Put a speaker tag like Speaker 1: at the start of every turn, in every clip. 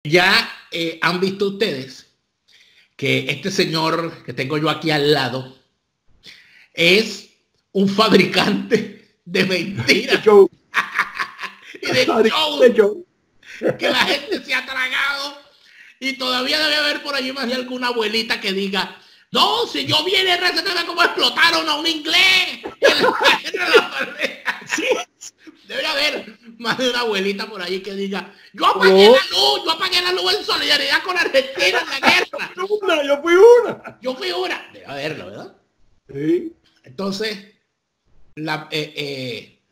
Speaker 1: Ya han visto ustedes que este señor que tengo yo aquí al lado es un fabricante de mentiras y de show que la gente se ha tragado, y todavía debe haber por allí más de alguna abuelita que diga: no, si yo vi el RCTV de cómo explotaron a un inglés. Sí, debe haber más de una abuelita por ahí que diga: yo apagué la luz en solidaridad con Argentina en la guerra. Yo fui una. Debe haberlo, ¿verdad? Sí. Entonces,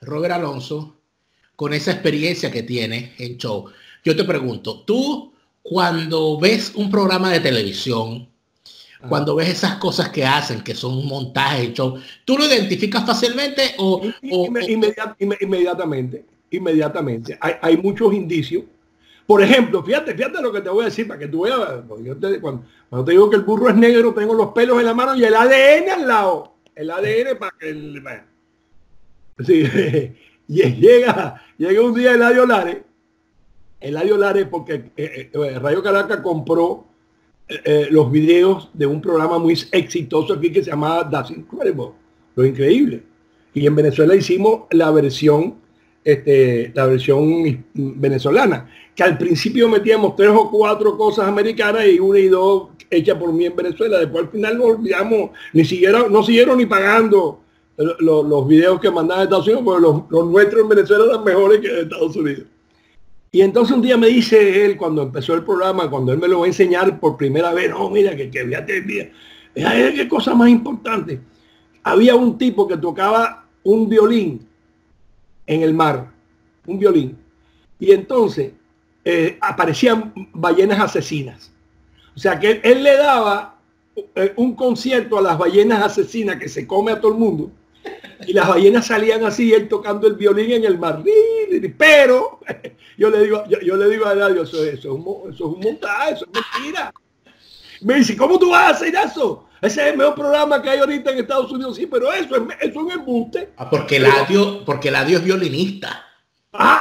Speaker 1: Robert Alonso, con esa experiencia que tiene en show, yo te pregunto, tú cuando ves un programa de televisión, cuando ves esas cosas que hacen, que son un montaje y show, ¿tú lo identificas fácilmente
Speaker 2: inmediatamente? Hay muchos indicios. Por ejemplo, fíjate lo que te voy a decir para que tú veas. Cuando te digo que el burro es negro, tengo los pelos en la mano y el ADN al lado. El ADN para que... Sí, llega un día Eladio Lares, porque Radio Caracas compró los videos de un programa muy exitoso aquí que se llamaba That's Incredible, Lo Increíble. Y en Venezuela hicimos la versión venezolana, que al principio metíamos 3 o 4 cosas americanas y 1 y 2 hechas por mí en Venezuela. Después al final nos olvidamos, no siguieron ni pagando los videos que mandaban a Estados Unidos, porque los nuestros en Venezuela eran mejores que en Estados Unidos. Y entonces un día me dice él, cuando empezó el programa, cuando él me lo va a enseñar por primera vez: no, mira, que fíjate, mira, qué cosa más importante. Había un tipo que tocaba un violín en el mar, un violín. Y entonces aparecían ballenas asesinas. O sea que él le daba un concierto a las ballenas asesinas que se come a todo el mundo. Y las ballenas salían así, él tocando el violín en el mar. Pero yo le digo a Eladio: eso es un montaje, eso es mentira. Me dice: ¿cómo tú vas a hacer eso? Ese es el mejor programa que hay ahorita en Estados Unidos. Sí, pero eso es un embuste.
Speaker 1: Porque Eladio es violinista.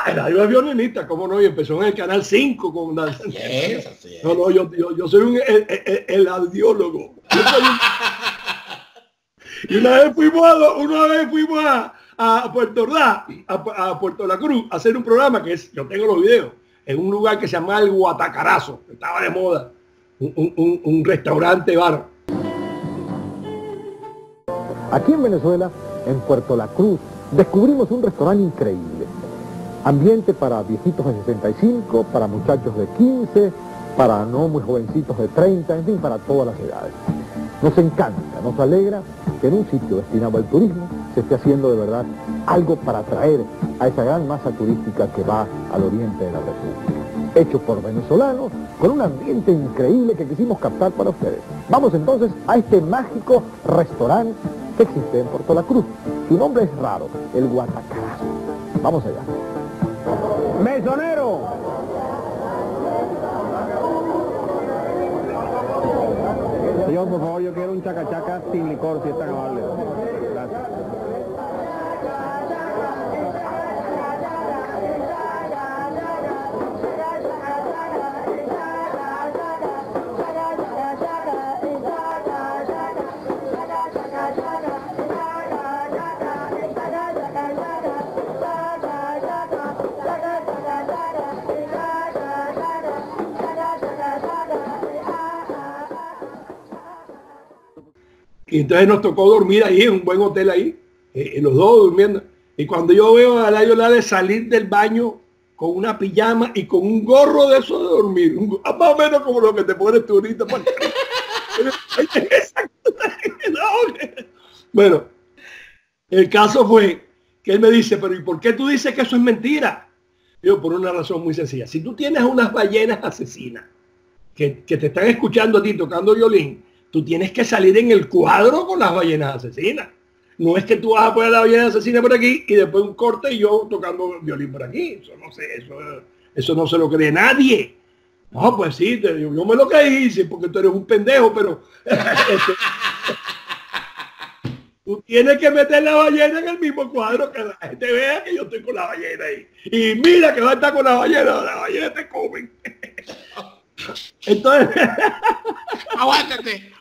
Speaker 2: Eladio es violinista, ¿cómo no? Y empezó en el Canal 5 con
Speaker 1: así es.
Speaker 2: No, yo soy un eladiólogo. Y una vez fuimos a Puerto Ordaz, a Puerto La Cruz, a hacer un programa yo tengo los videos, en un lugar que se llama El Guatacarazo, que estaba de moda, un restaurante bar.
Speaker 3: Aquí en Venezuela, en Puerto La Cruz, descubrimos un restaurante increíble. Ambiente para viejitos de 65, para muchachos de 15, para no muy jovencitos de 30, en fin, para todas las edades. Nos encanta, nos alegra que en un sitio destinado al turismo se esté haciendo de verdad algo para atraer a esa gran masa turística que va al oriente de la República. Hecho por venezolanos, con un ambiente increíble que quisimos captar para ustedes. Vamos entonces a este mágico restaurante que existe en Puerto La Cruz. Su nombre es raro, El Guatacarazo. Vamos allá. ¡Mesonero! Señor, por favor, yo quiero un chacachaca sin licor, si es tan amable. Gracias.
Speaker 2: Y entonces nos tocó dormir ahí en un buen hotel ahí, los dos durmiendo. Y cuando yo veo a Eladio Lares salir del baño con una pijama y con un gorro de eso de dormir, más o menos como lo que te pones tú ahorita. Bueno, el caso fue que él me dice: pero ¿y por qué tú dices que eso es mentira? Yo, por una razón muy sencilla. Si tú tienes unas ballenas asesinas que te están escuchando a ti tocando violín, tú tienes que salir en el cuadro con las ballenas asesinas. No es que tú vas a poner la ballena asesina por aquí y después un corte y yo tocando violín por aquí. Eso no sé, eso no se lo cree nadie. No, pues sí, yo me lo creí, sí, porque tú eres un pendejo, pero tú tienes que meter la ballena en el mismo cuadro, que la gente vea que yo estoy con la ballena ahí. Y mira que va a estar con la ballena te comen. Entonces,
Speaker 1: aguántate.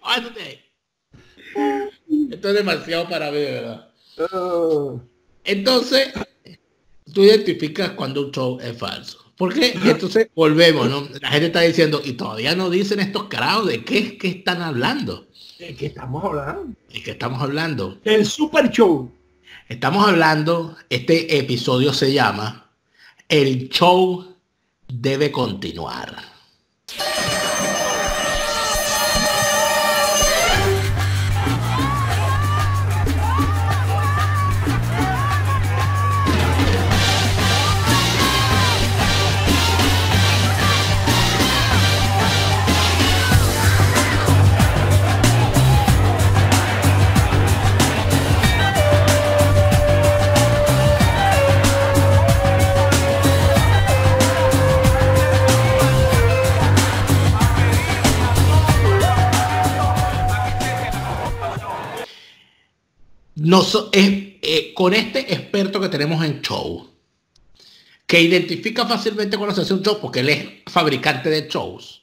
Speaker 1: Esto es demasiado para mí, ¿verdad? Entonces, tú identificas cuando un show es falso. ¿Por qué? Y entonces volvemos, ¿no? La gente está diciendo, y todavía no dicen estos carajos de qué están hablando.
Speaker 2: ¿De qué estamos hablando?
Speaker 1: ¿De qué estamos hablando?
Speaker 2: El Super Show.
Speaker 1: Estamos hablando, este episodio se llama El show debe continuar. Con este experto que tenemos en show, que identifica fácilmente cuando se hace un show, porque él es fabricante de shows.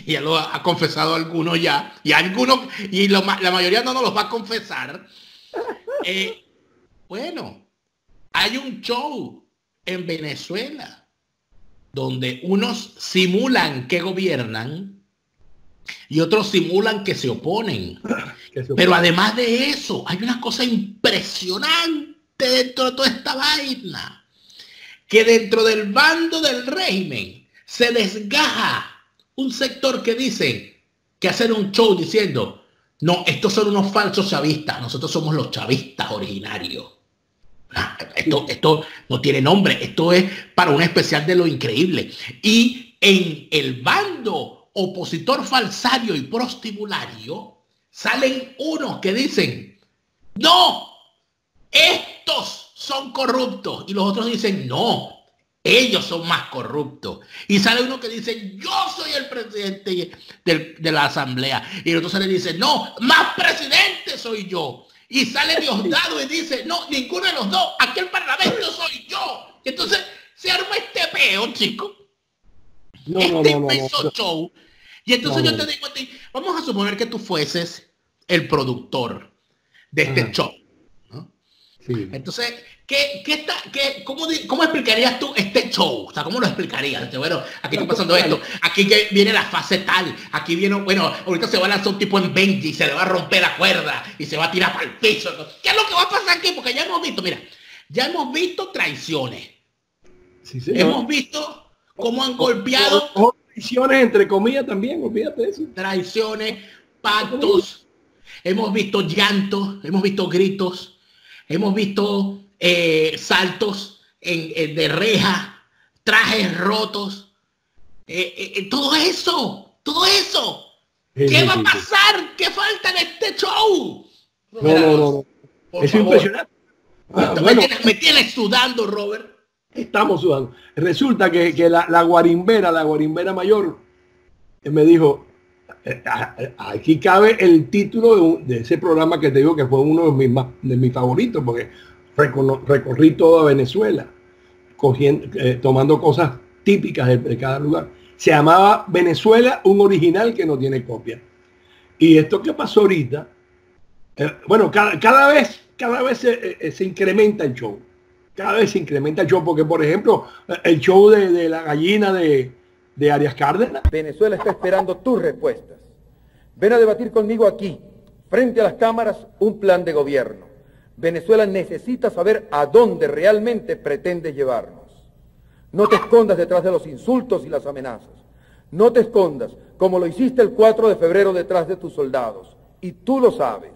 Speaker 1: Ya lo ha confesado algunos ya, y algunos, y la mayoría no nos los va a confesar. Bueno, hay un show en Venezuela donde unos simulan que gobiernan y otros simulan que se oponen. Pero además de eso, hay una cosa impresionante dentro de toda esta vaina. Que dentro del bando del régimen se desgaja un sector que dice que hacer un show diciendo, no, estos son unos falsos chavistas, nosotros somos los chavistas originarios. Esto no tiene nombre, esto es para un especial de lo increíble. Y en el bando opositor falsario y prostibulario salen unos que dicen, no, estos son corruptos, y los otros dicen, no, ellos son más corruptos, y sale uno que dice, yo soy el presidente de la asamblea, y el otro sale y dice, no, más presidente soy yo, y sale Diosdado y dice, no, ninguno de los dos, aquí el parlamento soy yo. Y entonces se arma este peo, chico. Show. Y entonces yo te digo a ti, vamos a suponer que tú fueses el productor de este show, ¿no? Sí. Entonces, ¿cómo explicarías tú este show? O sea, ¿cómo lo explicarías? Bueno, aquí está pasando esto, aquí que viene la fase tal, aquí viene, bueno, ahorita se va a lanzar un tipo en Benji, se le va a romper la cuerda y se va a tirar para el piso. ¿Qué es lo que va a pasar aquí? Porque ya hemos visto, mira, ya hemos visto traiciones. Sí, hemos visto cómo han golpeado.
Speaker 2: Traiciones entre comillas también, olvídate de eso.
Speaker 1: Traiciones, pactos. Hemos visto llantos, hemos visto gritos, hemos visto saltos de reja, trajes rotos, todo eso. ¿Qué va a pasar? ¿Qué falta en este show?
Speaker 2: No. Es impresionante.
Speaker 1: Me tienes sudando, Robert.
Speaker 2: Estamos sudando. Resulta que la guarimbera mayor me dijo, aquí cabe el título de ese programa que te digo que fue uno de mis favoritos, porque recorrí toda Venezuela tomando cosas típicas de cada lugar. Se llamaba Venezuela, un original que no tiene copia. Y esto que pasó ahorita, bueno, cada vez se incrementa el show. Cada vez se incrementa el show, porque por ejemplo, el show de la gallina de Arias Cárdenas.
Speaker 4: Venezuela está esperando tus respuestas. Ven a debatir conmigo aquí, frente a las cámaras, un plan de gobierno. Venezuela necesita saber a dónde realmente pretende llevarnos. No te escondas detrás de los insultos y las amenazas. No te escondas, como lo hiciste el 4 de febrero detrás de tus soldados. Y tú lo sabes.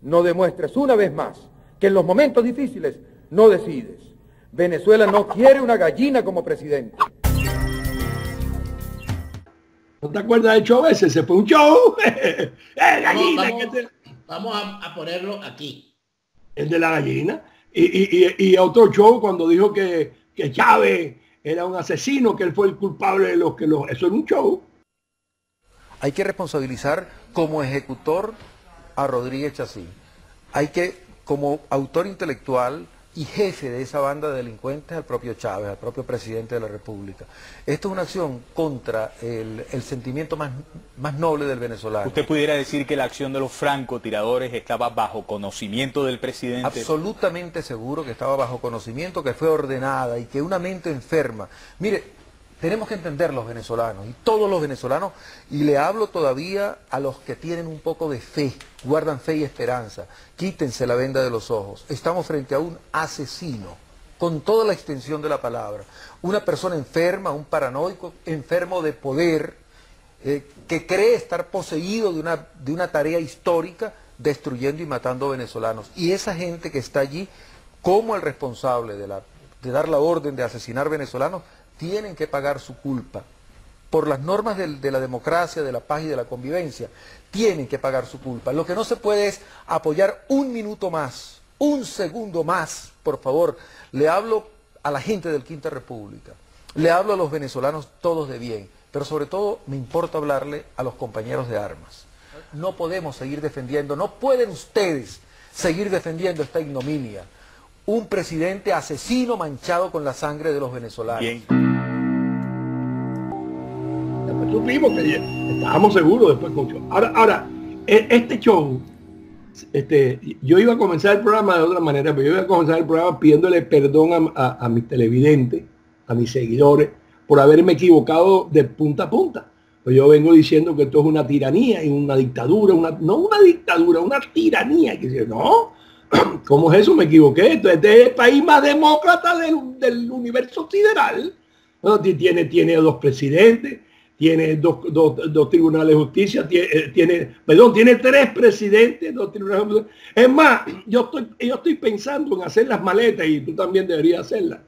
Speaker 4: No demuestres una vez más que en los momentos difíciles no decides. Venezuela no quiere una gallina como presidente.
Speaker 2: ¿No te acuerdas del show ese? Se fue un show.
Speaker 1: Gallina, vamos a ponerlo aquí.
Speaker 2: El de la gallina. Y otro show cuando dijo que Chávez era un asesino, que él fue el culpable de eso era un show.
Speaker 4: Hay que responsabilizar como ejecutor a Rodríguez Chacín. Hay que, como autor intelectual, y jefe de esa banda de delincuentes al propio Chávez, al propio presidente de la República. Esto es una acción contra el sentimiento más noble del venezolano.
Speaker 5: ¿Usted pudiera decir que la acción de los francotiradores estaba bajo conocimiento del presidente?
Speaker 4: Absolutamente seguro que estaba bajo conocimiento, que fue ordenada y que una mente enferma... Mire, tenemos que entender los venezolanos, y todos los venezolanos, y le hablo todavía a los que tienen un poco de fe, guardan fe y esperanza, quítense la venda de los ojos. Estamos frente a un asesino, con toda la extensión de la palabra, una persona enferma, un paranoico, enfermo de poder, que cree estar poseído de una tarea histórica, destruyendo y matando venezolanos. Y esa gente que está allí, como el responsable de dar la orden de asesinar venezolanos, tienen que pagar su culpa. Por las normas de la democracia, de la paz y de la convivencia, tienen que pagar su culpa. Lo que no se puede es apoyar un minuto más, un segundo más, por favor. Le hablo a la gente del Quinta República, le hablo a los venezolanos todos de bien, pero sobre todo me importa hablarle a los compañeros de armas. No podemos seguir defendiendo, no pueden ustedes seguir defendiendo esta ignominia. Un presidente asesino manchado con la sangre de los venezolanos.
Speaker 5: Bien.
Speaker 2: Después supimos que estábamos seguros después con show. Ahora, este show, yo iba a comenzar el programa de otra manera, pero yo iba a comenzar el programa pidiéndole perdón a mis televidentes, a mis seguidores, por haberme equivocado de punta a punta. Pues yo vengo diciendo que esto es una tiranía y una dictadura, no una dictadura, una tiranía. Y que dice, no, ¿cómo es eso? Me equivoqué. Este es el país más demócrata del universo sideral. Bueno, tiene dos presidentes, tiene dos tribunales de justicia, tiene tres presidentes, dos tribunales de justicia. Es más, yo estoy pensando en hacer las maletas, y tú también deberías hacerlas,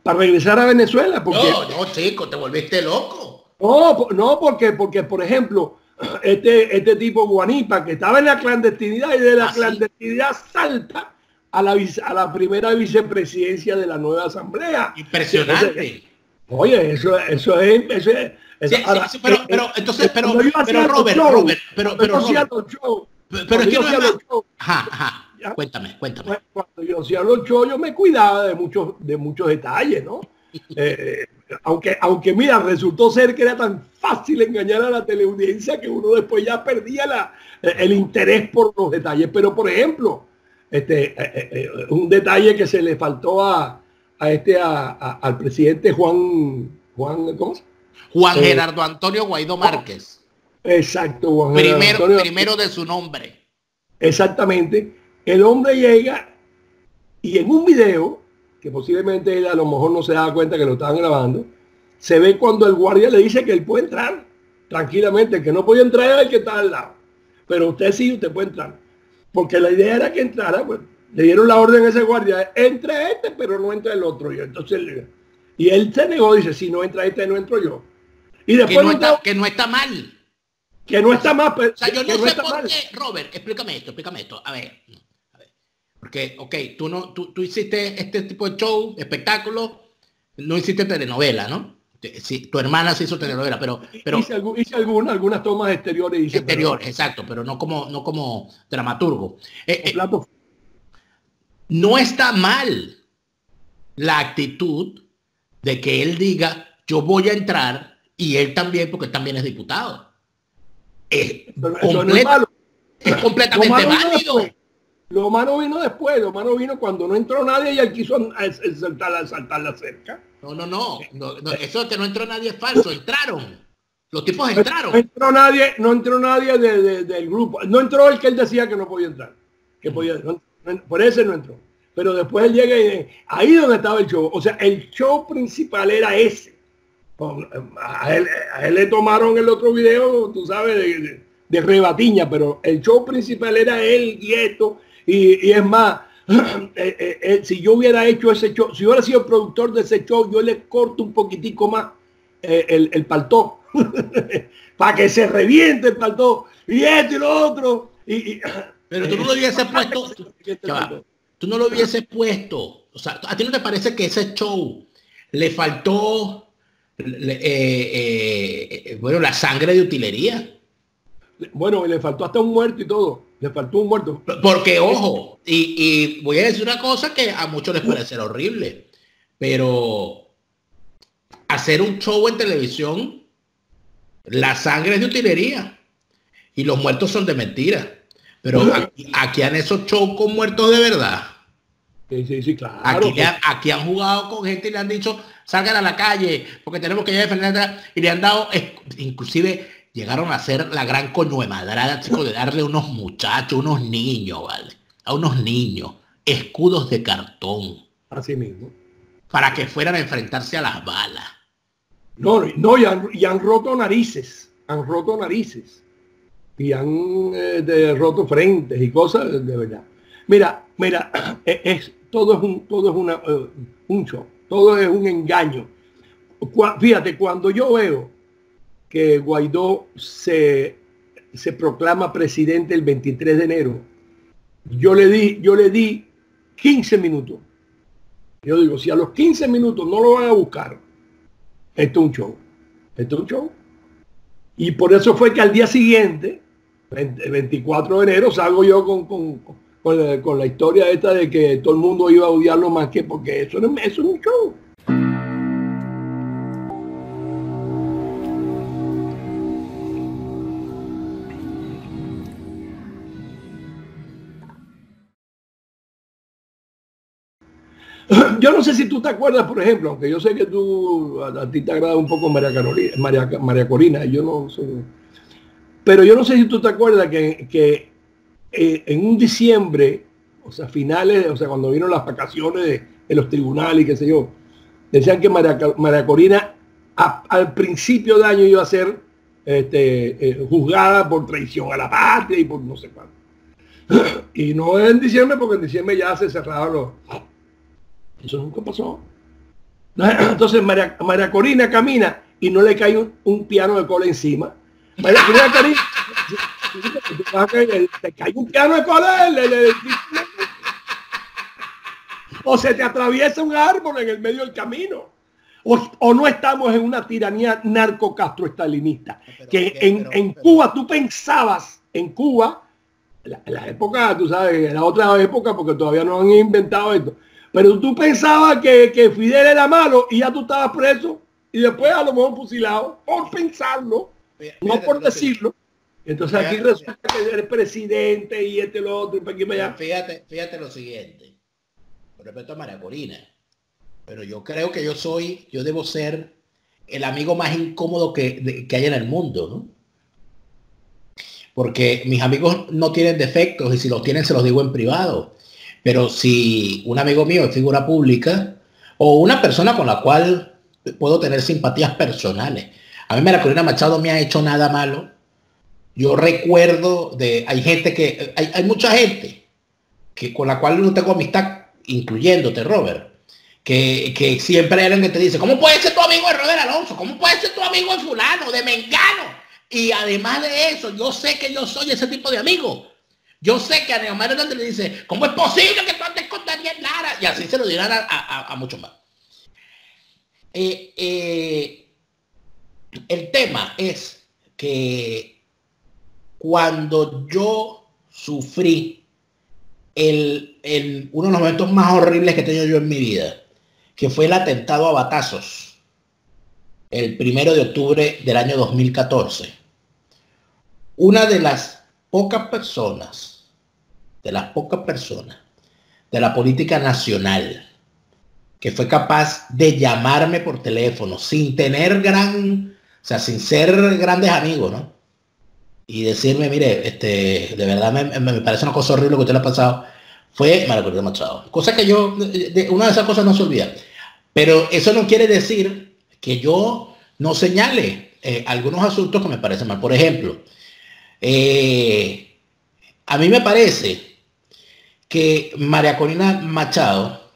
Speaker 2: para regresar a Venezuela. Porque,
Speaker 1: no, chico, te volviste loco.
Speaker 2: No, porque por ejemplo, este tipo Guanipa, que estaba en la clandestinidad, y de la clandestinidad salta a la primera vicepresidencia de la nueva asamblea.
Speaker 1: Impresionante.
Speaker 2: Oye, eso es.
Speaker 1: Pero entonces, pero Robert, pero es que no es más. Ajá. Cuéntame.
Speaker 2: Cuando yo hacía los shows, yo me cuidaba de muchos detalles, ¿no? Aunque mira, resultó ser que era tan fácil engañar a la teleaudiencia que uno después ya perdía el interés por los detalles. Pero por ejemplo, un detalle que se le faltó al presidente Juan ¿cómo se?
Speaker 1: Juan Gerardo Antonio Guaidó Márquez.
Speaker 2: Exacto, Juan Gerardo Antonio.
Speaker 1: Primero de su nombre.
Speaker 2: Exactamente. El hombre llega y en un video, que posiblemente él a lo mejor no se daba cuenta que lo estaban grabando, se ve cuando el guardia le dice que él puede entrar tranquilamente, que no podía entrar el que está al lado. Pero usted puede entrar. Porque la idea era que entrara, pues le dieron la orden a ese guardia, entre pero no entra el otro. Y él se negó, dice, si no entra no entro yo. Y después
Speaker 1: que no está mal.
Speaker 2: Que no está mal. Pero,
Speaker 1: o sea, yo no sé por qué, Robert, explícame esto. A ver. Porque, tú hiciste este tipo de show, espectáculo, no hiciste telenovela, ¿no? Sí, tu hermana se hizo telenovela, pero
Speaker 2: hice algunas tomas exteriores.
Speaker 1: Exacto, pero no como dramaturgo. No está mal la actitud de que él diga, yo voy a entrar, y él también, porque él también es diputado. Es completamente válido.
Speaker 2: Lo malo vino después, cuando no entró nadie y él quiso saltar la cerca.
Speaker 1: No, eso de que no entró nadie es falso, entraron. Los tipos entraron.
Speaker 2: No entró nadie del grupo. No entró el que él decía que no podía entrar. Por ese no entró. Pero después él llega y ahí donde estaba el show. O sea, el show principal era ese. A él le tomaron el otro video, tú sabes, de rebatiña, pero el show principal era él quieto. Y es más, si yo hubiera hecho ese show, si yo hubiera sido el productor de ese show, yo le corto un poquitico más el paltó para que se reviente el paltó y esto y lo otro.
Speaker 1: Pero tú no lo hubieses puesto. Tú no lo hubieses puesto. O sea, ¿a ti no te parece que ese show le faltó la sangre de utilería?
Speaker 2: Bueno, le faltó hasta un muerto y todo. Le faltó un muerto.
Speaker 1: Porque, ojo, y voy a decir una cosa que a muchos les parecerá horrible, pero hacer un show en televisión, la sangre es de utilería y los muertos son de mentira. Pero aquí han esos shows con muertos de verdad.
Speaker 2: Sí, claro.
Speaker 1: Aquí han jugado con gente y le han dicho, salgan a la calle, porque tenemos que ir a defender, y le han dado, inclusive llegaron a hacer la gran coñuemadrada, chicos, de darle a unos muchachos, unos niños, ¿vale? A unos niños, escudos de cartón.
Speaker 2: Así mismo.
Speaker 1: Para que fueran a enfrentarse a las balas.
Speaker 2: No, y han roto narices. Han roto narices. Y han roto frentes y cosas de verdad. Mira, todo es un show, todo es un engaño. Fíjate, cuando yo veo que Guaidó se proclama presidente el 23 de enero, yo le di 15 minutos. Yo digo, si a los 15 minutos no lo van a buscar, esto es un show. Esto es un show. Y por eso fue que al día siguiente, el 24 de enero, salgo yo con la historia esta de que todo el mundo iba a odiarlo más que porque eso es un show. Yo no sé si tú te acuerdas, por ejemplo, aunque yo sé que a ti te agrada un poco María Corina, yo no sé, pero yo no sé si tú te acuerdas que en un diciembre, o sea, finales, o sea, cuando vino las vacaciones de los tribunales y qué sé yo, decían que María Corina al principio de año iba a ser juzgada por traición a la patria y por no sé cuánto. Y no en diciembre, porque en diciembre ya se cerraron los... Eso nunca pasó. Entonces María Corina camina y no le cae un piano de cola encima. María Corina camina, te cae un piano de cola, o se te atraviesa un árbol en el medio del camino. O no estamos en una tiranía narco-castro-estalinista. En Cuba, tú pensabas, en Cuba, en la época, tú sabes, en la otra época, porque todavía no han inventado esto, pero tú pensabas que Fidel era malo y ya tú estabas preso y después a lo mejor fusilado por pensarlo, no por decirlo. Entonces aquí resulta que eres presidente y lo otro y para aquí para allá.
Speaker 1: Fíjate lo siguiente, con respecto a María Corina, pero yo creo que yo debo ser el amigo más incómodo que hay en el mundo, ¿no? Porque mis amigos no tienen defectos y si los tienen se los digo en privado. Pero si un amigo mío es figura pública o una persona con la cual puedo tener simpatías personales, a mí María Corina Machado no me ha hecho nada malo. Yo recuerdo hay mucha gente con la cual no tengo amistad, incluyéndote, Robert, que siempre hay alguien que te dice, ¿cómo puede ser tu amigo de Robert Alonso? ¿Cómo puede ser tu amigo de fulano, de mengano? Y además de eso, yo sé que yo soy ese tipo de amigo. Yo sé que a Neomar Hernández le dice, ¿cómo es posible que tú andes con Daniel Lara? Y así se lo dirán a muchos más. El tema es que cuando yo sufrí uno de los momentos más horribles que he tenido yo en mi vida, que fue el atentado a batazos, el 1 de octubre del año 2014, una de las pocas personas de la política nacional que fue capaz de llamarme por teléfono sin tener sin ser grandes amigos, ¿no? Y decirme, mire, de verdad me parece una cosa horrible que usted le ha pasado, fue María Corina Machado. Cosa que una de esas cosas no se olvida. Pero eso no quiere decir que yo no señale algunos asuntos que me parecen mal. Por ejemplo, a mí me parece que María Corina Machado,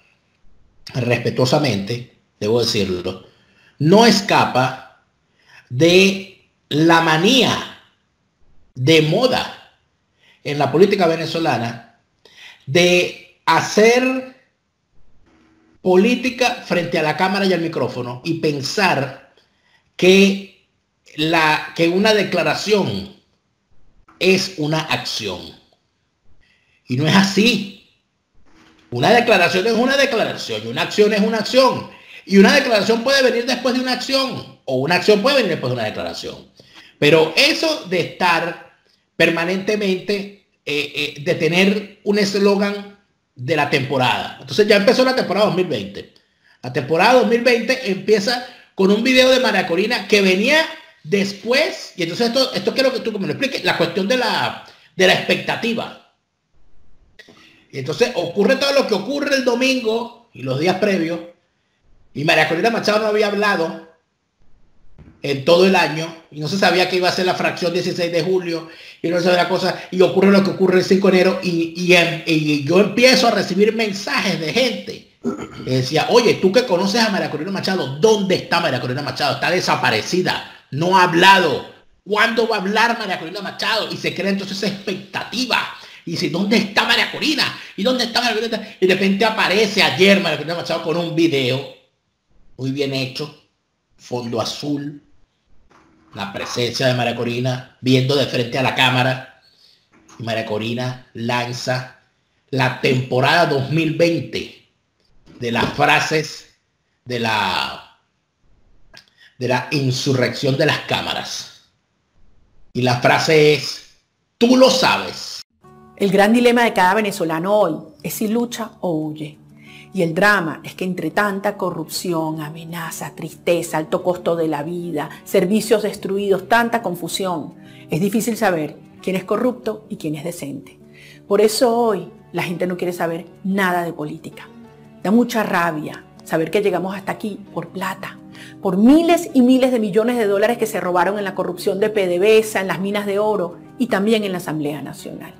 Speaker 1: respetuosamente, debo decirlo, no escapa de la manía de moda en la política venezolana de hacer política frente a la cámara y al micrófono y pensar que una declaración es una acción. Y no es así. Una declaración es una declaración y una acción es una acción. Y una declaración puede venir después de una acción, o una acción puede venir después de una declaración. Pero eso de estar permanentemente, de tener un eslogan de la temporada. Entonces ya empezó la temporada 2020. La temporada 2020 empieza con un video de María Corina que venía después, y entonces esto quiero que tú me lo expliques, la cuestión de la expectativa. Y entonces ocurre todo lo que ocurre el domingo y los días previos, y María Corina Machado no había hablado en todo el año, y no se sabía que iba a ser la fracción 16 de julio, y no se sabía cosa, y ocurre lo que ocurre el 5 de enero, y yo empiezo a recibir mensajes de gente que decía, oye, tú que conoces a María Corina Machado, ¿dónde está María Corina Machado? Está desaparecida, no ha hablado. ¿Cuándo va a hablar María Corina Machado? Y se crea entonces esa expectativa. Y dice, ¿dónde está María Corina? ¿Y dónde está María Corina? Y de repente aparece ayer María Corina Machado con un video muy bien hecho, fondo azul, la presencia de María Corina viendo de frente a la cámara. Y María Corina lanza la temporada 2020 de las frases de la insurrección de las cámaras. Y la frase es, tú lo sabes.
Speaker 6: El gran dilema de cada venezolano hoy es si lucha o huye. Y el drama es que entre tanta corrupción, amenaza, tristeza, alto costo de la vida, servicios destruidos, tanta confusión, es difícil saber quién es corrupto y quién es decente. Por eso hoy la gente no quiere saber nada de política. Da mucha rabia saber que llegamos hasta aquí por plata, por miles y miles de millones de dólares que se robaron en la corrupción de PDVSA, en las minas de oro y también en la Asamblea Nacional.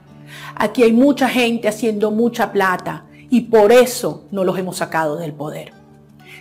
Speaker 6: Aquí hay mucha gente haciendo mucha plata y por eso no los hemos sacado del poder.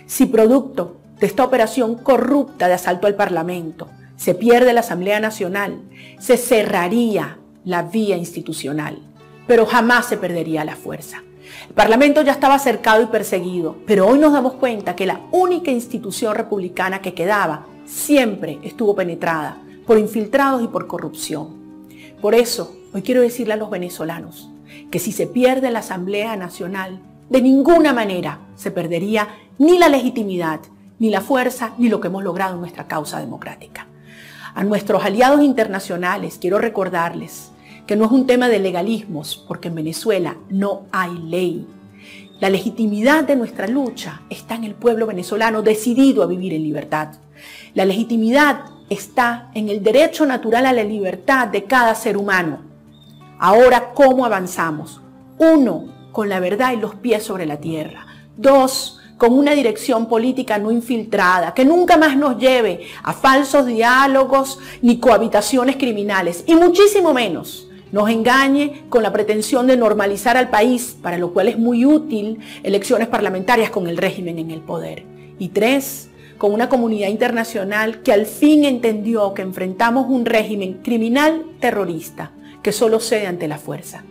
Speaker 6: Si producto de esta operación corrupta de asalto al Parlamento se pierde la Asamblea Nacional, se cerraría la vía institucional, pero jamás se perdería la fuerza. El Parlamento ya estaba cercado y perseguido, pero hoy nos damos cuenta que la única institución republicana que quedaba siempre estuvo penetrada por infiltrados y por corrupción. Por eso, hoy quiero decirle a los venezolanos que si se pierde la Asamblea Nacional, de ninguna manera se perdería ni la legitimidad, ni la fuerza, ni lo que hemos logrado en nuestra causa democrática. A nuestros aliados internacionales quiero recordarles que no es un tema de legalismos, porque en Venezuela no hay ley. La legitimidad de nuestra lucha está en el pueblo venezolano decidido a vivir en libertad. La legitimidad está en el derecho natural a la libertad de cada ser humano. Ahora, ¿cómo avanzamos? 1, con la verdad y los pies sobre la tierra. 2, con una dirección política no infiltrada, que nunca más nos lleve a falsos diálogos ni cohabitaciones criminales, y muchísimo menos nos engañe con la pretensión de normalizar al país, para lo cual es muy útil elecciones parlamentarias con el régimen en el poder. Y 3, con una comunidad internacional que al fin entendió que enfrentamos un régimen criminal terrorista que solo cede ante la fuerza.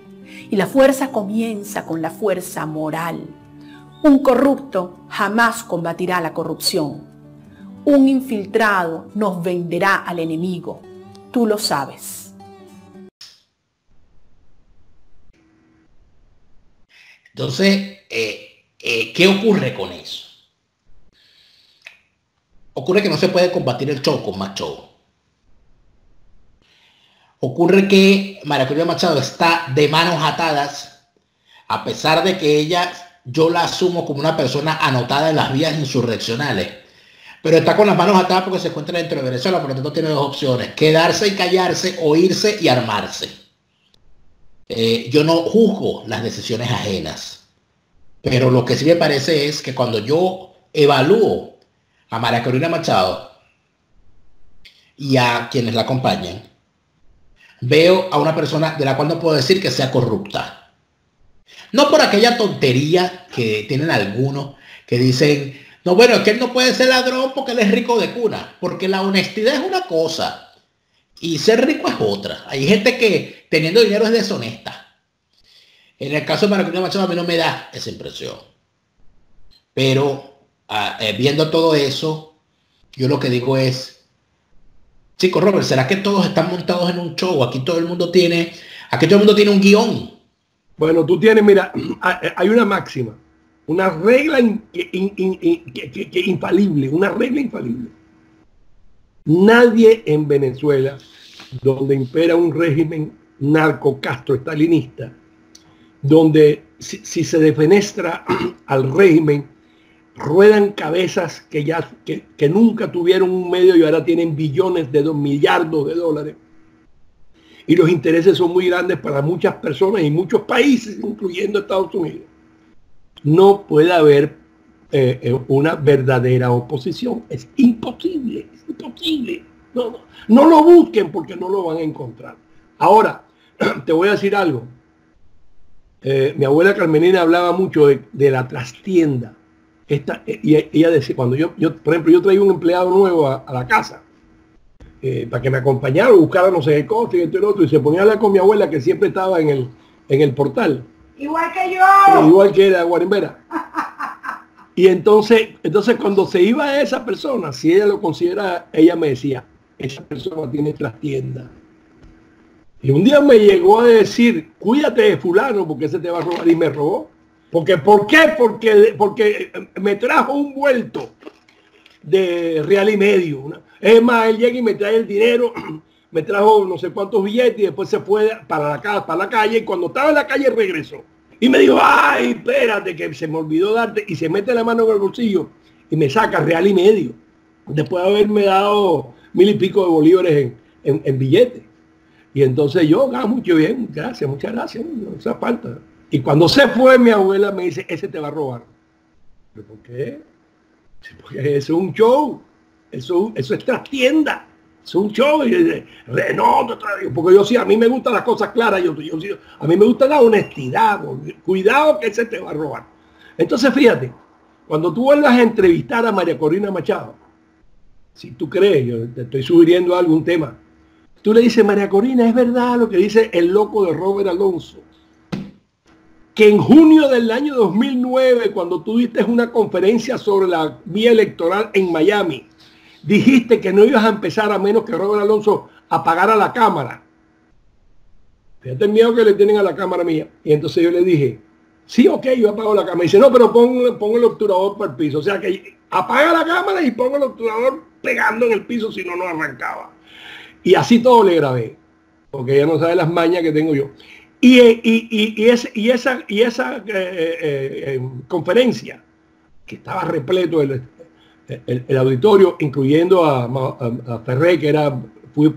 Speaker 6: Y la fuerza comienza con la fuerza moral. Un corrupto jamás combatirá la corrupción. Un infiltrado nos venderá al enemigo. Tú lo sabes.
Speaker 1: Entonces, ¿qué ocurre con eso? Ocurre que no se puede combatir el show con más show. Ocurre que María Corina Machado está de manos atadas, a pesar de que ella, yo la asumo como una persona anotada en las vías insurreccionales, pero está con las manos atadas porque se encuentra dentro de Venezuela, por lo tanto tiene 2 opciones: quedarse y callarse, o irse y armarse. Yo no juzgo las decisiones ajenas, pero lo que sí me parece es que cuando yo evalúo a María Corina Machado y a quienes la acompañan, veo a una persona de la cual no puedo decir que sea corrupta. No por aquella tontería que tienen algunos que dicen, no, bueno, es que él no puede ser ladrón porque él es rico de cuna, porque la honestidad es una cosa y ser rico es otra. Hay gente que teniendo dinero es deshonesta. En el caso de María Corina Machado a mí no me da esa impresión. Pero viendo todo eso, yo lo que digo es, chicos, Robert, ¿será que todos están montados en un show? Aquí todo el mundo tiene un guión.
Speaker 2: Bueno, tú tienes, mira, hay una máxima, una regla infalible, una regla infalible. Nadie en Venezuela, donde impera un régimen narco-castro-estalinista, donde si se defenestra al régimen, ruedan cabezas que nunca tuvieron un medio y ahora tienen billones de millardos de dólares. Y los intereses son muy grandes para muchas personas y muchos países, incluyendo Estados Unidos. No puede haber una verdadera oposición. Es imposible, es imposible. No lo busquen porque no lo van a encontrar. Ahora, te voy a decir algo. Mi abuela Carmenina hablaba mucho de la trastienda. Y ella decía, cuando por ejemplo, yo traía un empleado nuevo a la casa, para que me acompañara, buscara no sé qué cosa y esto y lo otro, y se ponía a hablar con mi abuela, que siempre estaba en el portal.
Speaker 7: Igual que yo.
Speaker 2: Igual que la guarimbera. Y entonces cuando se iba esa persona, si ella lo considera, ella me decía, esa persona tiene trastienda. Y un día me llegó a decir, cuídate de fulano porque ese te va a robar, y me robó. ¿Por qué? Porque me trajo un vuelto de $1.50. Es más, él llega y me trae el dinero, me trajo no sé cuántos billetes y después se fue para la calle, y cuando estaba en la calle regresó. Y me dijo, ay, espérate, que se me olvidó darte, y se mete la mano en el bolsillo y me saca $1.50, después de haberme dado 1.000 y pico de bolívares en billetes. Y entonces yo, mucho bien, gracias, muchas gracias, no hace falta. Y cuando se fue, mi abuela me dice, ese te va a robar. ¿Pero por qué? Porque eso es un show. Eso es trastienda. Es un show. No, porque yo sí, a mí me gustan las cosas claras. A mí me gusta la honestidad. Cuidado que ese te va a robar. Entonces, fíjate, cuando tú vuelvas a entrevistar a María Corina Machado, si tú crees, yo te estoy sugiriendo algún tema, tú le dices, María Corina, es verdad lo que dice el loco de Robert Alonso, que en junio del año 2009, cuando tú diste una conferencia sobre la vía electoral en Miami, dijiste que no ibas a empezar a menos que Robert Alonso apagara la cámara. Fíjate el miedo que le tienen a la cámara mía. Y entonces yo le dije, sí, ok, yo apago la cámara. Y dice, no, pero pon el obturador para el piso. O sea que apaga la cámara y pon el obturador pegando en el piso, si no, no arrancaba. Y así todo le grabé, porque ella no sabe las mañas que tengo yo. Y esa conferencia, que estaba repleto el auditorio, incluyendo a Ferré, que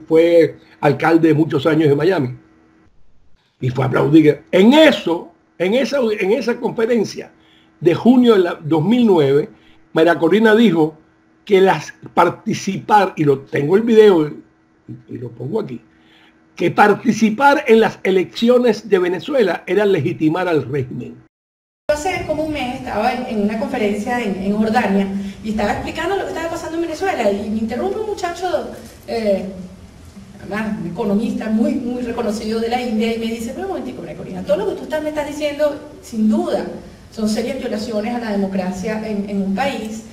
Speaker 2: fue alcalde de muchos años de Miami, y fue aplaudido. En esa conferencia de junio del 2009, María Corina dijo que participar, y tengo el video y lo pongo aquí, que participar en las elecciones de Venezuela era legitimar al régimen.
Speaker 7: Hace como un mes estaba en una conferencia en Jordania y estaba explicando lo que estaba pasando en Venezuela, y me interrumpe un muchacho, además un economista muy reconocido de la India, y me dice, pero un momentico, María Corina, todo lo que tú me estás diciendo, sin duda, son serias violaciones a la democracia en un país,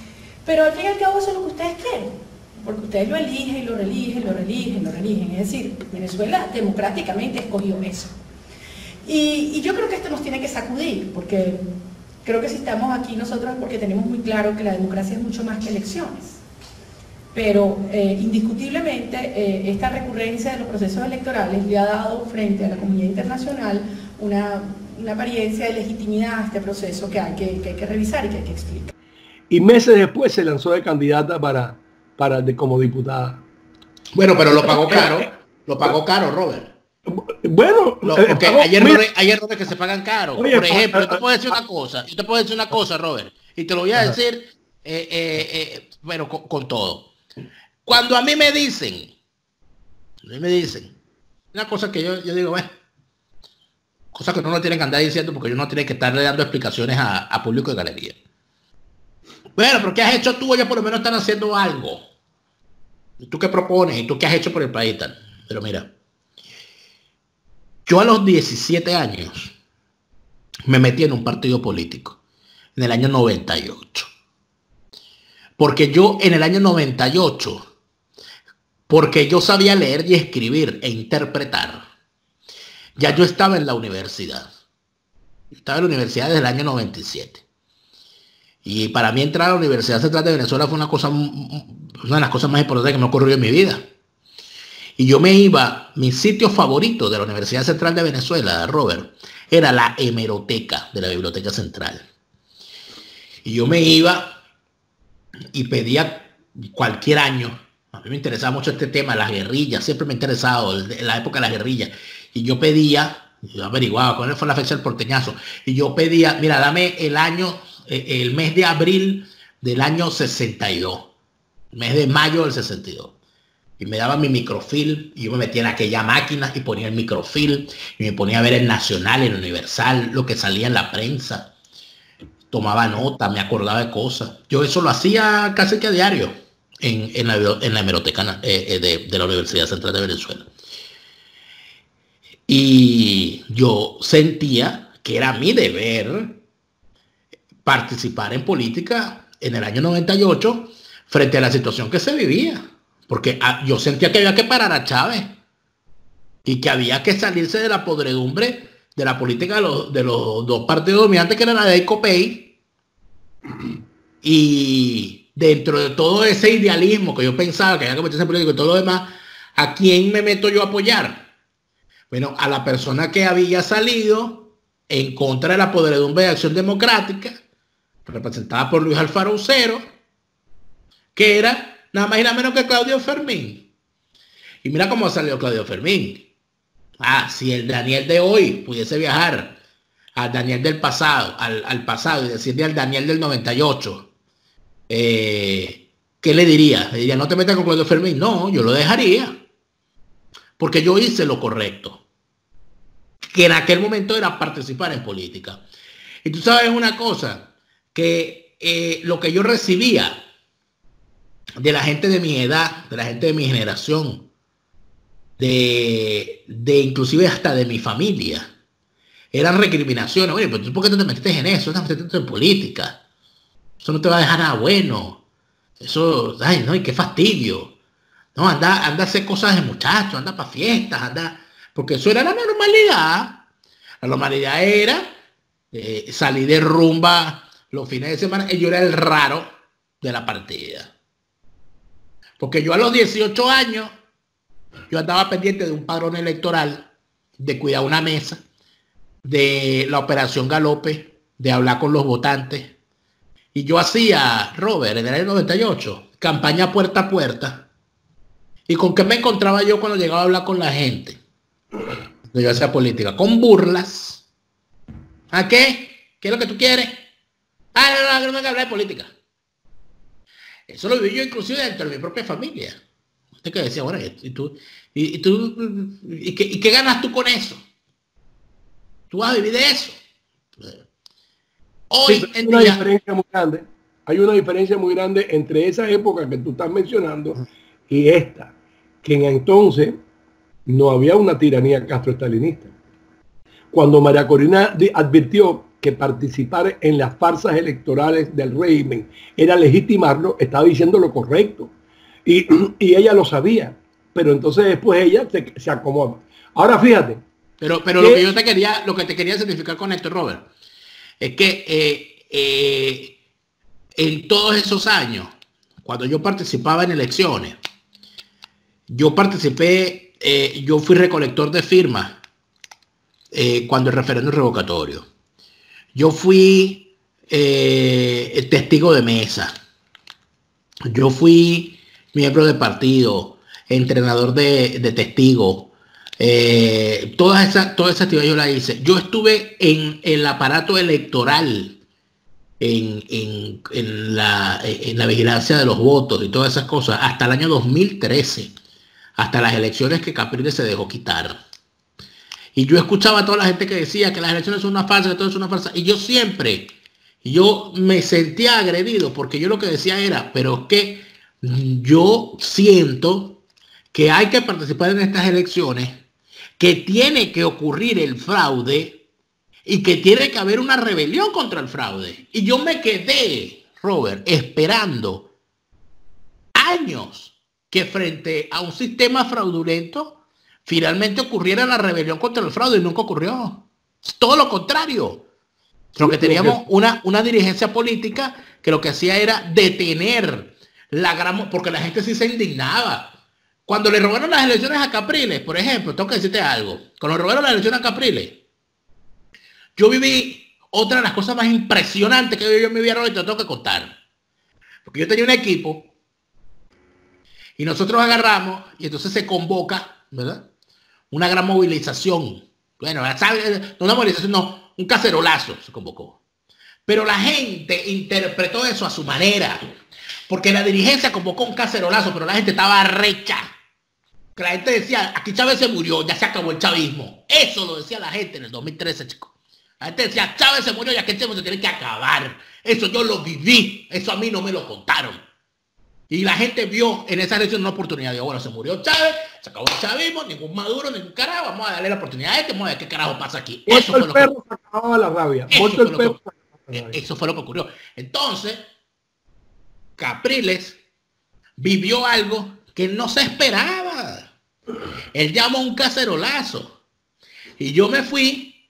Speaker 7: pero al fin y al cabo eso es lo que ustedes quieren. Porque ustedes lo eligen, lo religen. Es decir, Venezuela democráticamente escogió eso. Y yo creo que esto nos tiene que sacudir, porque creo que si estamos aquí nosotros es porque tenemos muy claro que la democracia es mucho más que elecciones. Pero indiscutiblemente esta recurrencia de los procesos electorales le ha dado frente a la comunidad internacional una apariencia de legitimidad a este proceso que hay que revisar y que hay que explicar.
Speaker 2: Y meses después se lanzó de candidata como diputada.
Speaker 1: Bueno, pero lo pagó caro, Robert.
Speaker 2: Bueno,
Speaker 1: porque hay errores que se pagan caro. Oye, por ejemplo, yo te puedo decir una cosa, Robert, y te lo voy a decir, bueno, con todo. Cuando a mí me dicen una cosa que yo digo, bueno, cosa que no tienen que andar diciendo, porque yo no tiene que estarle dando explicaciones a público de galería. Bueno, pero ¿qué has hecho tú? Ellos por lo menos están haciendo algo. ¿Y tú qué propones? ¿Y tú qué has hecho por el país? Tal? Pero mira, yo a los 17 años me metí en un partido político, en el año 98. Porque yo en el año 98, porque yo sabía leer y escribir e interpretar, ya yo estaba en la universidad. Estaba en la universidad desde el año 97. Y para mí entrar a la Universidad Central de Venezuela fue una de las cosas más importantes que me ocurrió en mi vida. Y yo me iba, mi sitio favorito de la Universidad Central de Venezuela, Robert, era la hemeroteca de la Biblioteca Central. Y yo me iba y pedía cualquier año. A mí me interesaba mucho este tema, las guerrillas, siempre me ha interesado la época de las guerrillas. Y yo pedía, yo averiguaba cuál fue la fecha del porteñazo, y yo pedía, mira, dame el mes de abril del año 62, mes de mayo del 62. Y me daba mi microfilm y yo me metía en aquella máquina y ponía el microfilm y me ponía a ver el Nacional, el Universal, lo que salía en la prensa. Tomaba nota, me acordaba de cosas. Yo eso lo hacía casi que a diario en la hemeroteca de la Universidad Central de Venezuela. Y yo sentía que era mi deber participar en política en el año 98 frente a la situación que se vivía. Porque yo sentía que había que parar a Chávez y que había que salirse de la podredumbre de la política de los dos partidos dominantes, que eran la de Copey. Y dentro de todo ese idealismo que yo pensaba que había que meterse en política y todo lo demás, ¿a quién me meto yo a apoyar? Bueno, a la persona que había salido en contra de la podredumbre de Acción Democrática, representada por Luis Alfaro Ucero, que era nada más y nada menos que Claudio Fermín. Y mira cómo salió Claudio Fermín. Si el Daniel de hoy pudiese viajar al Daniel del pasado, al pasado, y decirle al Daniel del 98, ¿qué le diría? Le diría, no te metas con Claudio Fermín. No, yo lo dejaría. Porque yo hice lo correcto. Que en aquel momento era participar en política. Y tú sabes una cosa, que lo que yo recibía de la gente de mi edad, de la gente de mi generación, de inclusive hasta de mi familia, eran recriminaciones. Oye, pero tú, ¿por qué te metiste en eso? Estás metiendo en política. Eso no te va a dejar nada bueno. Eso, ay, no, y qué fastidio. No, anda a hacer cosas de muchachos, anda para fiestas, anda. Porque eso era la normalidad. La normalidad era salir de rumba los fines de semana. Y yo era el raro de la partida. Porque yo a los 18 años, yo andaba pendiente de un padrón electoral, de cuidar una mesa, de la operación Galope, de hablar con los votantes. Y yo hacía, Robert, en el año 98, campaña puerta a puerta. ¿Y con qué me encontraba yo cuando llegaba a hablar con la gente? Yo hacía política, con burlas. ¿A qué? ¿Qué es lo que tú quieres? No me hablar de política. Eso lo viví yo inclusive dentro de mi propia familia. Usted que decía, bueno, ¿y qué ganas tú con eso? ¿Tú vas a vivir de eso? Hoy
Speaker 2: sí, en día hay una diferencia muy grande entre esa época que tú estás mencionando y esta, que en entonces no había una tiranía castroestalinista. Cuando María Corina advirtió que participar en las farsas electorales del régimen era legitimarlo, estaba diciendo lo correcto. Y ella lo sabía. Pero entonces después ella se acomoda. Ahora fíjate.
Speaker 1: Pero lo que te quería certificar con esto, Robert, es que en todos esos años, cuando yo participaba en elecciones, yo fui recolector de firmas cuando el referéndum revocatorio. Yo fui testigo de mesa. Yo fui miembro de partido, entrenador de testigos. Toda esa actividad yo la hice. Yo estuve en el aparato electoral, en la vigilancia de los votos y todas esas cosas, hasta el año 2013, hasta las elecciones que Capriles se dejó quitar. Y yo escuchaba a toda la gente que decía que las elecciones son una farsa, que todo es una farsa. Y yo me sentía agredido porque yo lo que decía era, pero es que yo siento que hay que participar en estas elecciones, que tiene que ocurrir el fraude y que tiene que haber una rebelión contra el fraude. Y yo me quedé, Robert, esperando años que frente a un sistema fraudulento finalmente ocurriera la rebelión contra el fraude y nunca ocurrió. Todo lo contrario. Sino que teníamos una dirigencia política que lo que hacía era detener la gran... Porque la gente sí se indignaba. Cuando le robaron las elecciones a Capriles, por ejemplo, tengo que decirte algo. Cuando le robaron las elecciones a Capriles, yo viví otra de las cosas más impresionantes que yo en mi vida, y te lo tengo que contar. Porque yo tenía un equipo y nosotros agarramos y entonces se convoca, ¿verdad? Una gran movilización. Bueno, ¿sabes? No una movilización, no, un cacerolazo se convocó. Pero la gente interpretó eso a su manera. Porque la dirigencia convocó un cacerolazo, pero la gente estaba recha. Que la gente decía, aquí Chávez se murió, ya se acabó el chavismo. Eso lo decía la gente en el 2013, chicos. La gente decía, Chávez se murió, ya que el chavismo se tiene que acabar. Eso yo lo viví, eso a mí no me lo contaron. Y la gente vio en esa elección una oportunidad. Digo, bueno, se murió Chávez, se acabó el chavismo, ningún Maduro, ningún carajo, vamos a darle la oportunidad a este, vamos a ver qué carajo pasa aquí.
Speaker 2: Eso fue lo que se acababa la rabia.
Speaker 1: Eso fue lo que ocurrió. Entonces, Capriles vivió algo que no se esperaba. Él llamó un cacerolazo. Y yo me fui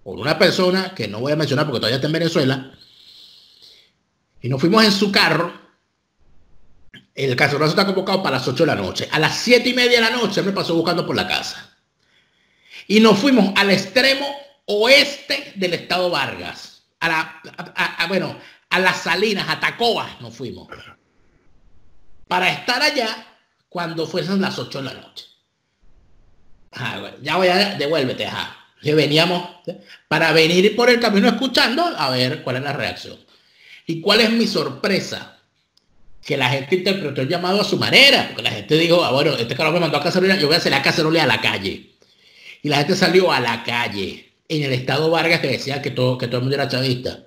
Speaker 1: por una persona que no voy a mencionar porque todavía está en Venezuela. Y nos fuimos en su carro. El cacerolazo está convocado para las 8 de la noche. A las 7:30 de la noche me pasó buscando por la casa. Y nos fuimos al extremo oeste del estado Vargas. A las Salinas, a Tacoa nos fuimos. Para estar allá cuando fuesen las 8 de la noche. Bueno, ya voy a... Devuélvete, Que veníamos para venir por el camino escuchando a ver cuál es la reacción. ¿Y cuál es mi sorpresa? Que la gente interpretó el llamado a su manera. Porque la gente dijo, bueno, este carajo me mandó a cacerolea, yo voy a hacer la cacerolea a la calle. Y la gente salió a la calle. En el estado Vargas que decía que todo el mundo era chavista.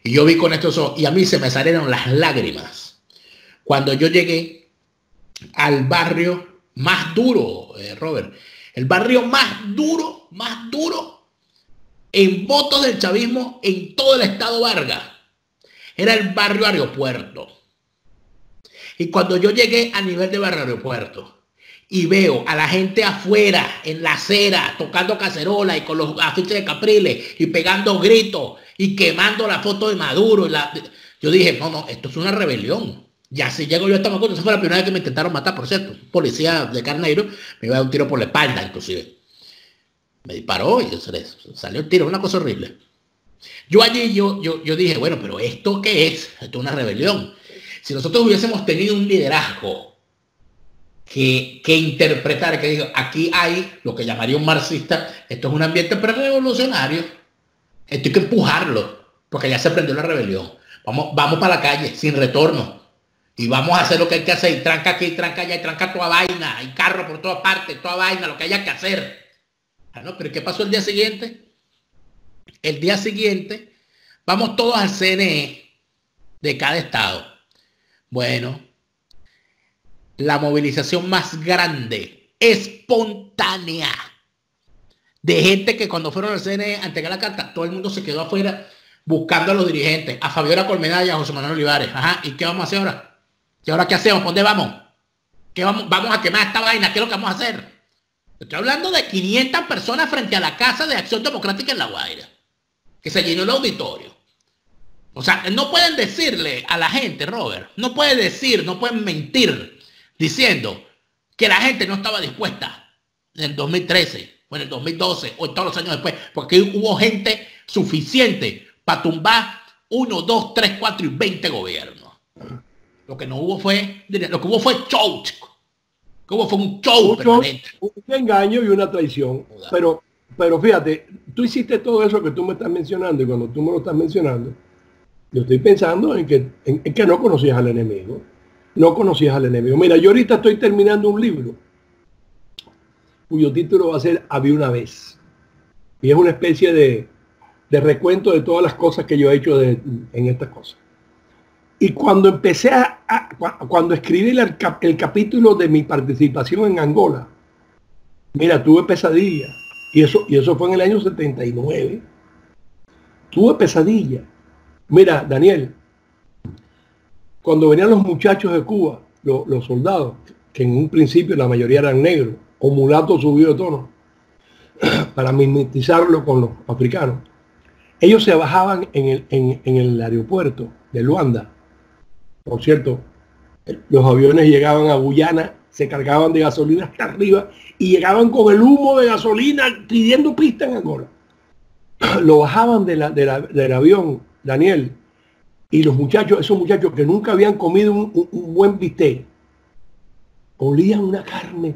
Speaker 1: Y yo vi con estos ojos, y a mí se me salieron las lágrimas. Cuando yo llegué al barrio más duro, Robert, el barrio más duro en votos del chavismo en todo el estado Vargas, era el barrio Aeropuerto. Y cuando yo llegué a nivel de barrio Aeropuerto y veo a la gente afuera, en la acera, tocando cacerola y con los afiches de Capriles y pegando gritos y quemando la foto de Maduro, yo dije, no, esto es una rebelión. Ya si llego yo a esta Macondo, esa fue la primera vez que me intentaron matar, por cierto. Un policía de Carneiro me iba a dar un tiro por la espalda, inclusive. Me disparó y salió el tiro, una cosa horrible. Yo allí, yo dije, bueno, pero ¿esto qué es? Esto es una rebelión. Si nosotros hubiésemos tenido un liderazgo que interpretara, que diga, aquí hay lo que llamaría un marxista, esto es un ambiente pre-revolucionario, esto hay que empujarlo, porque ya se prendió la rebelión. Vamos para la calle, sin retorno, y vamos a hacer lo que hay que hacer, y tranca aquí, y tranca allá, y tranca toda vaina, hay carro por todas partes, toda vaina, lo que haya que hacer. ¿No? Pero ¿qué pasó el día siguiente? El día siguiente, vamos todos al CNE de cada estado. Bueno, la movilización más grande, espontánea, de gente que cuando fueron al CNE a entregar la carta, todo el mundo se quedó afuera buscando a los dirigentes, a Fabiola Colmenares y a José Manuel Olivares. ¿Y qué vamos a hacer ahora? ¿Y ahora qué hacemos? ¿Por dónde vamos? ¿Qué vamos a quemar esta vaina? ¿Qué es lo que vamos a hacer? Estoy hablando de 500 personas frente a la Casa de Acción Democrática en La Guaira, que se llenó el auditorio. O sea, no pueden decirle a la gente, Robert, no pueden mentir diciendo que la gente no estaba dispuesta en el 2013 o en el 2012 o en todos los años después, porque hubo gente suficiente para tumbar 1, 2, 3, 4 y 20 gobiernos. Lo que hubo fue show, chico. Que hubo fue un show permanente.
Speaker 2: Un engaño y una traición. Pero fíjate, tú hiciste todo eso que tú me estás mencionando, y cuando tú me lo estás mencionando, yo estoy pensando en que no conocías al enemigo. No conocías al enemigo. Mira, yo ahorita estoy terminando un libro cuyo título va a ser Había una vez. Y es una especie de recuento de todas las cosas que yo he hecho en estas cosas. Y cuando empecé cuando escribí el capítulo de mi participación en Angola, mira, tuve pesadilla. Y eso fue en el año 79. Tuve pesadilla. Mira, Daniel, cuando venían los muchachos de Cuba, los soldados, que en un principio la mayoría eran negros o mulatos subidos de tono, para mimetizarlo con los africanos, Ellos se bajaban en el aeropuerto de Luanda. Por cierto, los aviones llegaban a Guyana, se cargaban de gasolina hasta arriba y llegaban con el humo de gasolina pidiendo pista en Angola. Lo bajaban del avión, Daniel, y los muchachos, esos muchachos que nunca habían comido un buen bistec, olían una carne,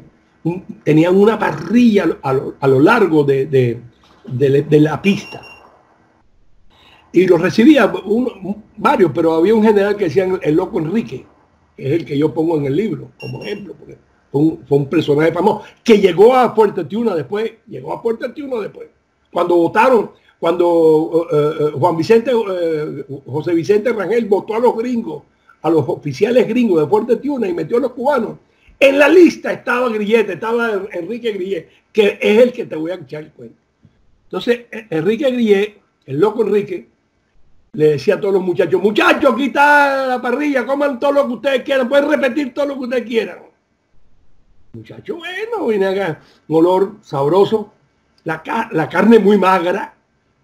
Speaker 2: tenían una parrilla a lo largo de la pista. Y los recibía varios, pero había un general que decían el loco Enrique, que es el que yo pongo en el libro como ejemplo, porque fue un personaje famoso, que llegó a Puerto Tiuna después, cuando votaron, cuando José Vicente Rangel votó a los gringos, a los oficiales gringos de Puerto Tiuna y metió a los cubanos. En la lista estaba Grillete, estaba Enrique Grillet, que es el que te voy a echar el cuento. Entonces, Enrique Grillet, el loco Enrique, le decía a todos los muchachos, muchachos, aquí está la parrilla, coman todo lo que ustedes quieran, pueden repetir todo lo que ustedes quieran. Muchachos, bueno, viene acá, un olor sabroso, la carne muy magra,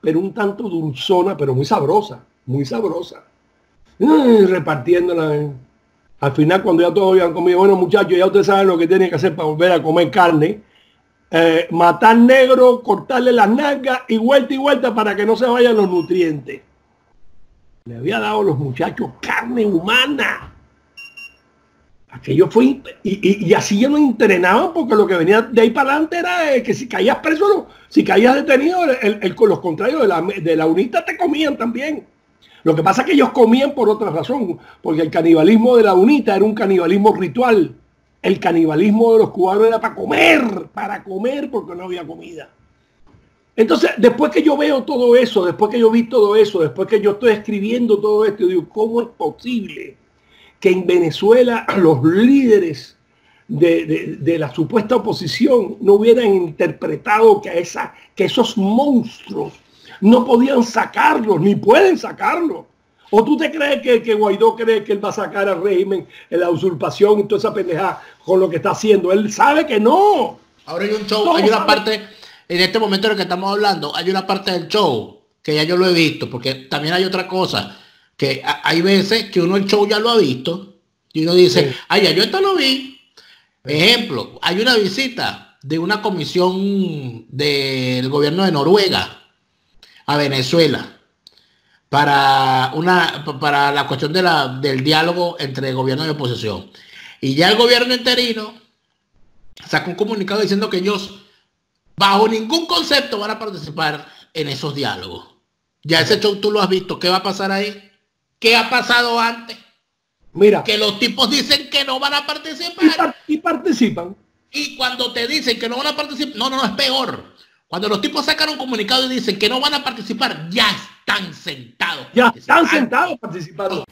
Speaker 2: pero un tanto dulzona, pero muy sabrosa, repartiéndola. Al final, cuando ya todos habían comido, bueno, muchachos, ya ustedes saben lo que tienen que hacer para volver a comer carne. Matar negro, cortarle las nalgas y vuelta para que no se vayan los nutrientes. Le había dado a los muchachos carne humana. Aquello fue, y así ya no entrenaban, porque lo que venía de ahí para adelante era que si caías preso, si caías detenido, con los contrarios de la UNITA te comían también. Lo que pasa es que ellos comían por otra razón, porque el canibalismo de la UNITA era un canibalismo ritual. El canibalismo de los cubanos era para comer porque no había comida. Entonces, después que yo veo todo eso, después que yo vi todo eso, después que yo estoy escribiendo todo esto, yo digo, ¿cómo es posible que en Venezuela los líderes de la supuesta oposición no hubieran interpretado que esos monstruos no podían sacarlos, ni pueden sacarlos? ¿O tú te crees que Guaidó cree que él va a sacar al régimen en la usurpación y toda esa pendejada con lo que está haciendo? Él sabe que no.
Speaker 1: Ahora hay un show, hay una parte, en este momento en el que estamos hablando, hay una parte del show que ya yo lo he visto, porque también hay otra cosa, que hay veces que uno el show ya lo ha visto y uno dice, sí, ay, ya yo esto lo vi. Ejemplo, hay una visita de una comisión del gobierno de Noruega a Venezuela para la cuestión del diálogo entre gobierno y oposición. Y ya el gobierno interino sacó un comunicado diciendo que ellos bajo ningún concepto van a participar en esos diálogos. Ya ese show tú lo has visto. ¿Qué va a pasar ahí? ¿Qué ha pasado antes?
Speaker 2: Mira,
Speaker 1: que los tipos dicen que no van a participar.
Speaker 2: Y participan.
Speaker 1: Y cuando te dicen que no van a participar, no, es peor. Cuando los tipos sacan un comunicado y dicen que no van a participar, ya están sentados.
Speaker 2: Ya están sentados participando.